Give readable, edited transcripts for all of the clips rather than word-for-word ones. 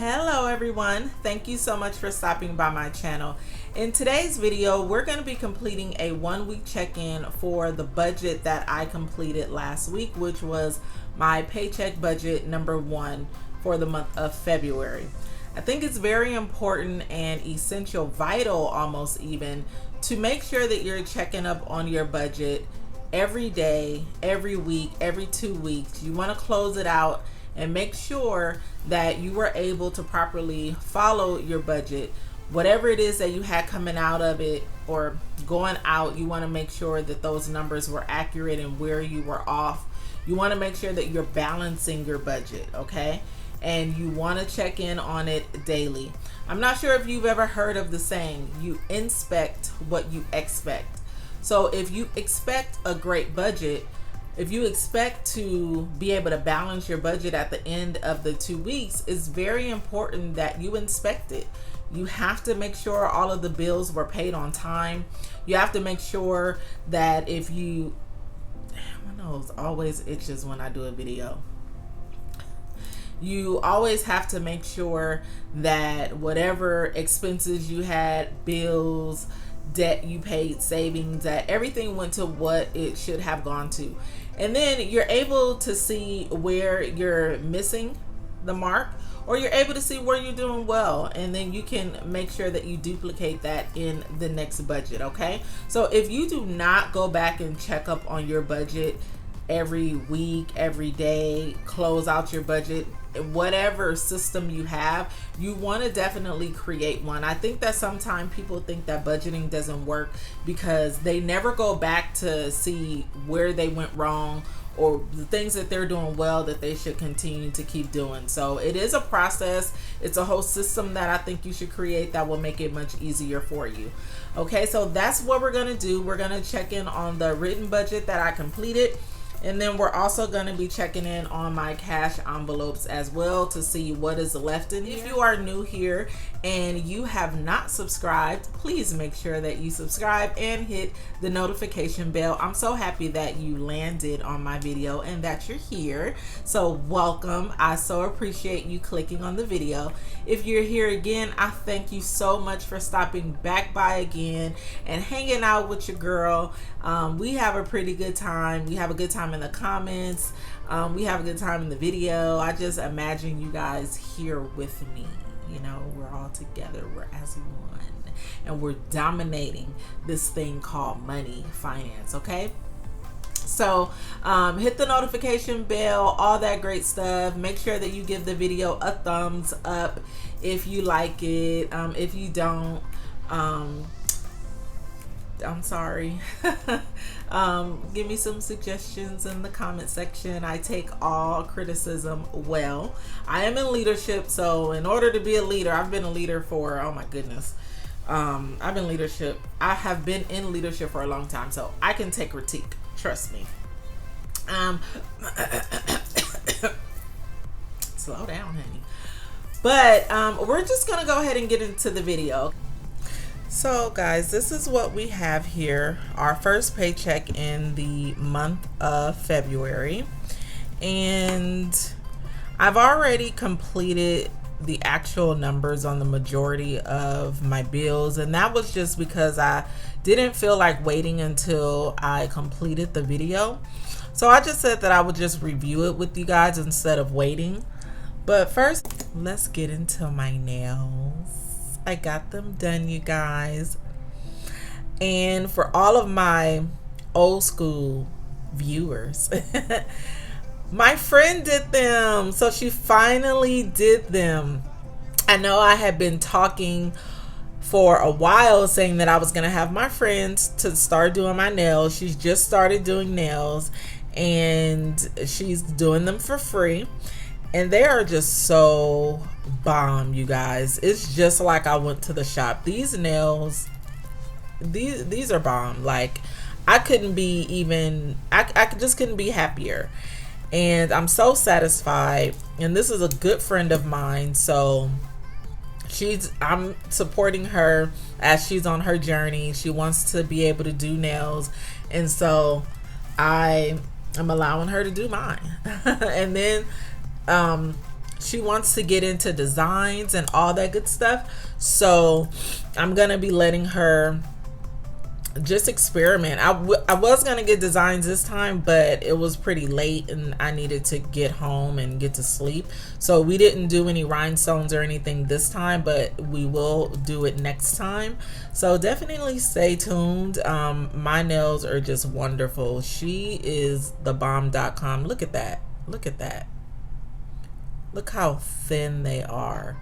Hello everyone, thank you so much for stopping by my channel. In today's video, we're going to be completing a 1-week check-in for the budget that I completed last week, which was my paycheck budget number 1 for the month of February. I think it's very important and essential, vital almost even, to make sure that you're checking up on your budget every day, every week, every 2 weeks. You want to close it out and make sure that you were able to properly follow your budget. Whatever it is that you had coming out of it or going out, you want to make sure that those numbers were accurate and where you were off. You want to make sure that you're balancing your budget, okay? And you want to check in on it daily. I'm not sure if you've ever heard of the saying, you inspect what you expect. So if you expect a great budget, if you expect to be able to balance your budget at the end of the 2 weeks, it's very important that you inspect it. You have to make sure all of the bills were paid on time. You have to make sure that if you, my nose always itches when I do a video. You always have to make sure that whatever expenses you had, bills, debt you paid, savings, that everything went to what it should have gone to. And then you're able to see where you're missing the mark, or you're able to see where you're doing well, and then you can make sure that you duplicate that in the next budget, okay? So if you do not go back and check up on your budget every week, every day, close out your budget, whatever system you have, you want to definitely create one. I think that sometimes people think that budgeting doesn't work because they never go back to see where they went wrong or the things that they're doing well that they should continue to keep doing. So it is a process. It's a whole system that I think you should create that will make it much easier for you. Okay, so that's what we're going to do. We're going to check in on the written budget that I completed. And then we're also going to be checking in on my cash envelopes as well to see what is left in here. If you are new here and you have not subscribed, please make sure that you subscribe and hit the notification bell. I'm so happy that you landed on my video and that you're here. So welcome. I so appreciate you clicking on the video. If you're here again, I thank you so much for stopping back by again and hanging out with your girl. We have a pretty good time. We have a good time in the comments. We have a good time in the video. I just imagine you guys here with me. You know, we're all together. We're as one. And we're dominating this thing called money, finance, okay? So hit the notification bell, all that great stuff. Make sure that you give the video a thumbs up if you like it. If you don't, I'm sorry. Give me some suggestions in the comment section. I take all criticism well. I am in leadership, so in order to be a leader, I've been a leader for, oh my goodness. I have been in leadership for a long time, so I can take critique. Trust me. Slow down, honey. But we're just gonna go ahead and get into the video. So guys, this is what we have here, our first paycheck in the month of February, and I've already completed the actual numbers on the majority of my bills, and that was just because I didn't feel like waiting until I completed the video. So I just said that I would just review it with you guys instead of waiting. But first, let's get into my nails. I got them done, you guys. And for all of my old school viewers, my friend did them. So she finally did them. I know I had been talking for a while saying that I was going to have my friends to start doing my nails. She's just started doing nails and she's doing them for free. And they are just so bomb, you guys. It's just like I went to the shop. These nails, these are bomb. Like I couldn't be even, I just couldn't be happier. And I'm so satisfied. And this is a good friend of mine. So I'm supporting her as she's on her journey. She wants to be able to do nails. And so I'm allowing her to do mine. And then she wants to get into designs and all that good stuff. So I'm gonna be letting her just experiment. I was gonna get designs this time, but it was pretty late and I needed to get home and get to sleep, so we didn't do any rhinestones or anything this time, but we will do it next time. So definitely stay tuned. My nails are just wonderful. She is the bomb.com. Look at that, look at that, look how thin they are,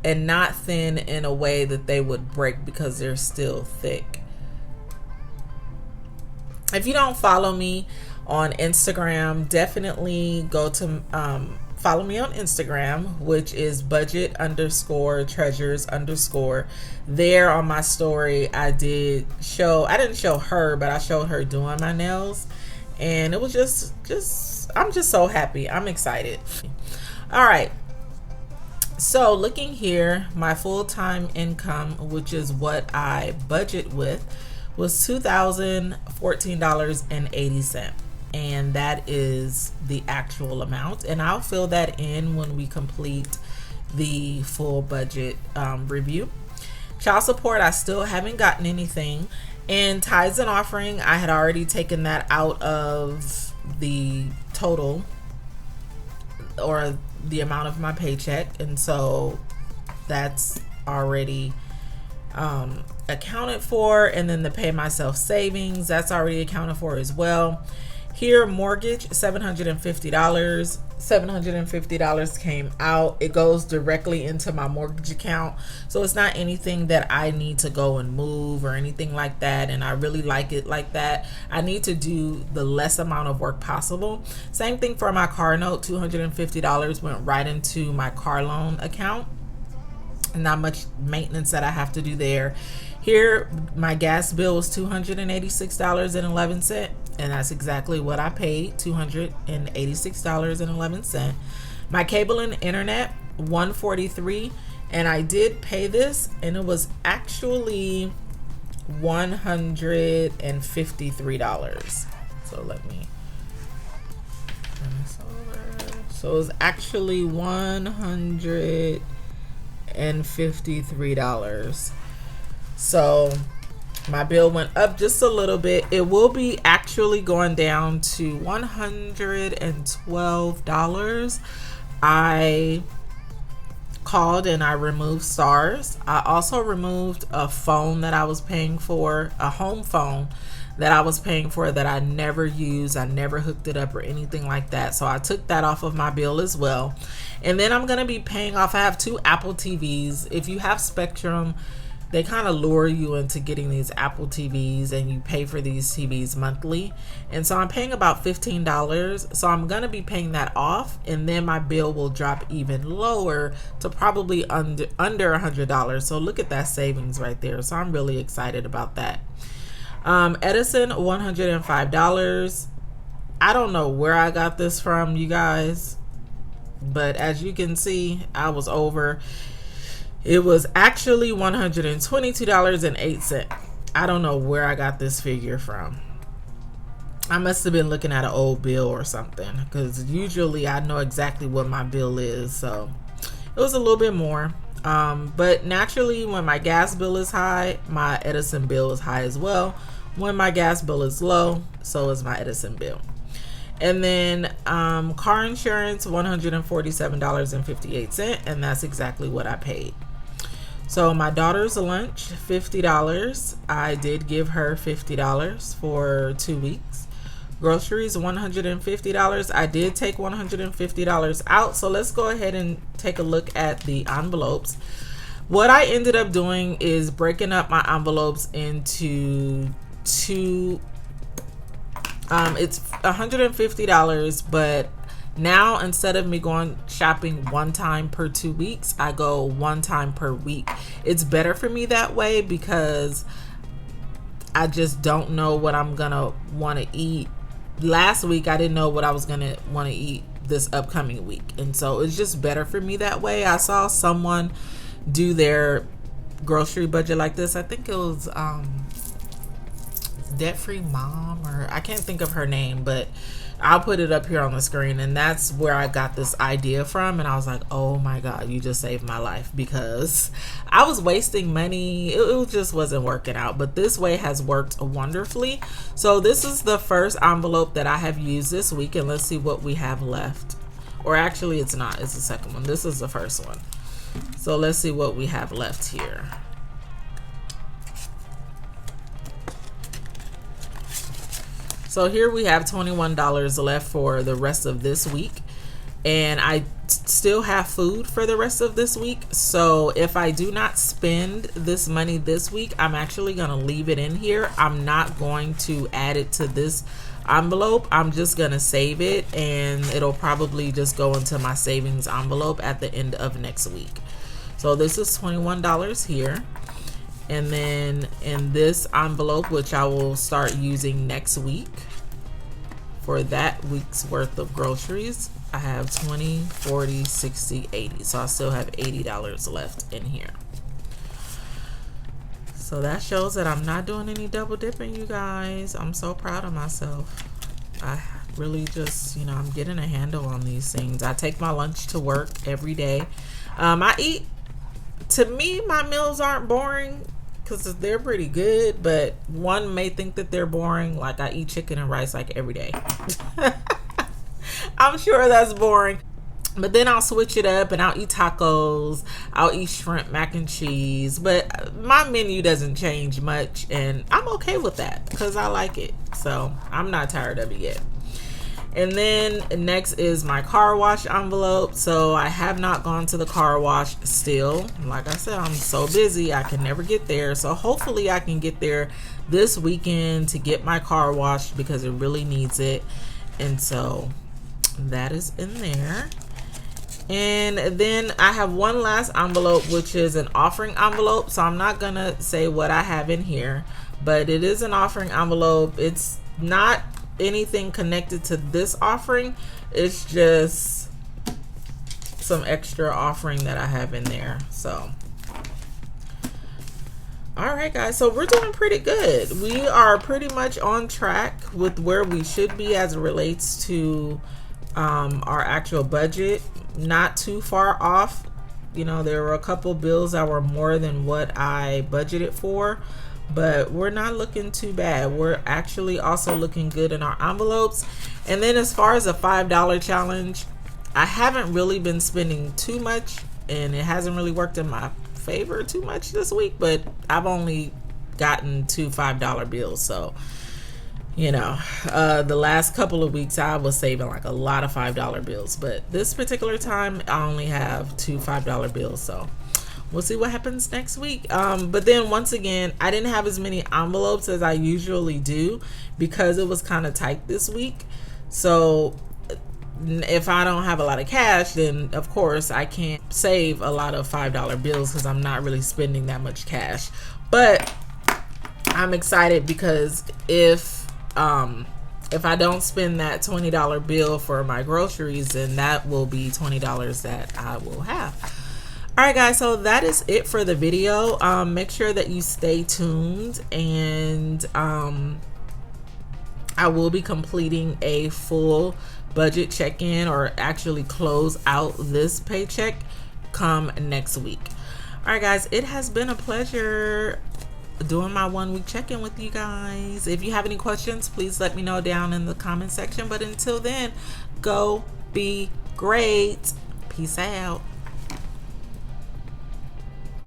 and not thin in a way that they would break because they're still thick. If you don't follow me on Instagram, definitely go to follow me on Instagram, which is budget_treasures_. There on my story, I didn't show her, but I showed her doing my nails, and it was just I'm just so happy. I'm excited. All right. So looking here, my full-time income, which is what I budget with, was $2,014.80, and that is the actual amount, and I'll fill that in when we complete the full budget review. Child support, I still haven't gotten anything, and tithes and offering, I had already taken that out of the total or the amount of my paycheck, and so that's already accounted for. And then the pay myself savings, that's already accounted for as well. Here, mortgage, $750. $750 came out. It goes directly into my mortgage account, so it's not anything that I need to go and move or anything like that, and I really like it like that. I need to do the less amount of work possible. Same thing for my car note. $250 went right into my car loan account. Not much maintenance that I have to do there. Here, my gas bill was $286.11, and that's exactly what I paid, $286.11. My cable and internet, $143, and I did pay this, and it was actually $153. So let me turn this over. So it was actually $153. So my bill went up just a little bit. It will be actually going down to $112. I called and I removed stars. I also removed a phone that I was paying for, a home phone that I was paying for that I never used. I never hooked it up or anything like that. So I took that off of my bill as well. And then I'm going to be paying off, I have 2 Apple TVs. If you have Spectrum, they kind of lure you into getting these Apple TVs, and you pay for these TVs monthly. And so I'm paying about $15. So I'm going to be paying that off, and then my bill will drop even lower to probably under $100. So look at that savings right there. So I'm really excited about that. Edison, $105. I don't know where I got this from, you guys, but as you can see, I was over. It was actually $122.08. I don't know where I got this figure from. I must have been looking at an old bill or something, because usually I know exactly what my bill is. So it was a little bit more. But naturally, when my gas bill is high, my Edison bill is high as well. When my gas bill is low, so is my Edison bill. And then car insurance, $147.58, and that's exactly what I paid. So my daughter's lunch, $50. I did give her $50 for 2 weeks. Groceries, $150. I did take $150 out. So let's go ahead and take a look at the envelopes. What I ended up doing is breaking up my envelopes into 2. It's $150, but now instead of me going shopping one time per 2 weeks, I go one time per week. It's better for me that way because I just don't know what I'm gonna want to eat. Last week I didn't know what I was gonna want to eat this upcoming week, and so it's just better for me that way. I saw someone do their grocery budget like this. I think it was Debt-Free Mom, or I can't think of her name, but I'll put it up here on the screen. And that's where I got this idea from. And I was like, oh my God, you just saved my life, because I was wasting money. It just wasn't working out. But this way has worked wonderfully. So this is the first envelope that I have used this week. And let's see what we have left. Or actually, it's not. It's the second one. This is the first one. So let's see what we have left here. So here we have $21 left for the rest of this week. And I still have food for the rest of this week. So if I do not spend this money this week, I'm actually going to leave it in here. I'm not going to add it to this envelope. I'm just going to save it, and it'll probably just go into my savings envelope at the end of next week. So this is $21 here. And then in this envelope, which I will start using next week for that week's worth of groceries, I have 20, 40, 60, 80. So I still have $80 left in here. So that shows that I'm not doing any double dipping, you guys. I'm so proud of myself. I really just, you know, I'm getting a handle on these things. I take my lunch to work every day. I eat, to me, my meals aren't boring, because they're pretty good, but one may think that they're boring. Like, I eat chicken and rice like every day. I'm sure that's boring, but then I'll switch it up and I'll eat tacos. I'll eat shrimp mac and cheese, but my menu doesn't change much, and I'm okay with that because I like it. So I'm not tired of it yet. And then next is my car wash envelope. So I have not gone to the car wash still. Like I said, I'm so busy, I can never get there. So hopefully I can get there this weekend to get my car washed, because it really needs it. And so that is in there. And then I have one last envelope, which is an offering envelope. So I'm not gonna say what I have in here, but it is an offering envelope. It's not anything connected to this offering. It's just some extra offering that I have in there. So all right, guys, so we're doing pretty good. We are pretty much on track with where we should be as it relates to our actual budget. Not too far off. You know, there were a couple bills that were more than what I budgeted for, but we're not looking too bad. We're actually also looking good in our envelopes. And then as far as a $5 challenge, I haven't really been spending too much, and it hasn't really worked in my favor too much this week, but I've only gotten 2 $5 bills. So, you know, the last couple of weeks I was saving like a lot of $5 bills, but this particular time I only have 2 $5 bills. So we'll see what happens next week. But then once again, I didn't have as many envelopes as I usually do because it was kind of tight this week. So if I don't have a lot of cash, then of course I can't save a lot of $5 bills because I'm not really spending that much cash. But I'm excited because if I don't spend that $20 bill for my groceries, then that will be $20 that I will have. All right, guys, so that is it for the video. Make sure that you stay tuned, and I will be completing a full budget check-in, or actually close out this paycheck come next week. All right, guys, it has been a pleasure doing my 1 week check-in with you guys. If you have any questions, please let me know down in the comment section. But until then, go be great. Peace out.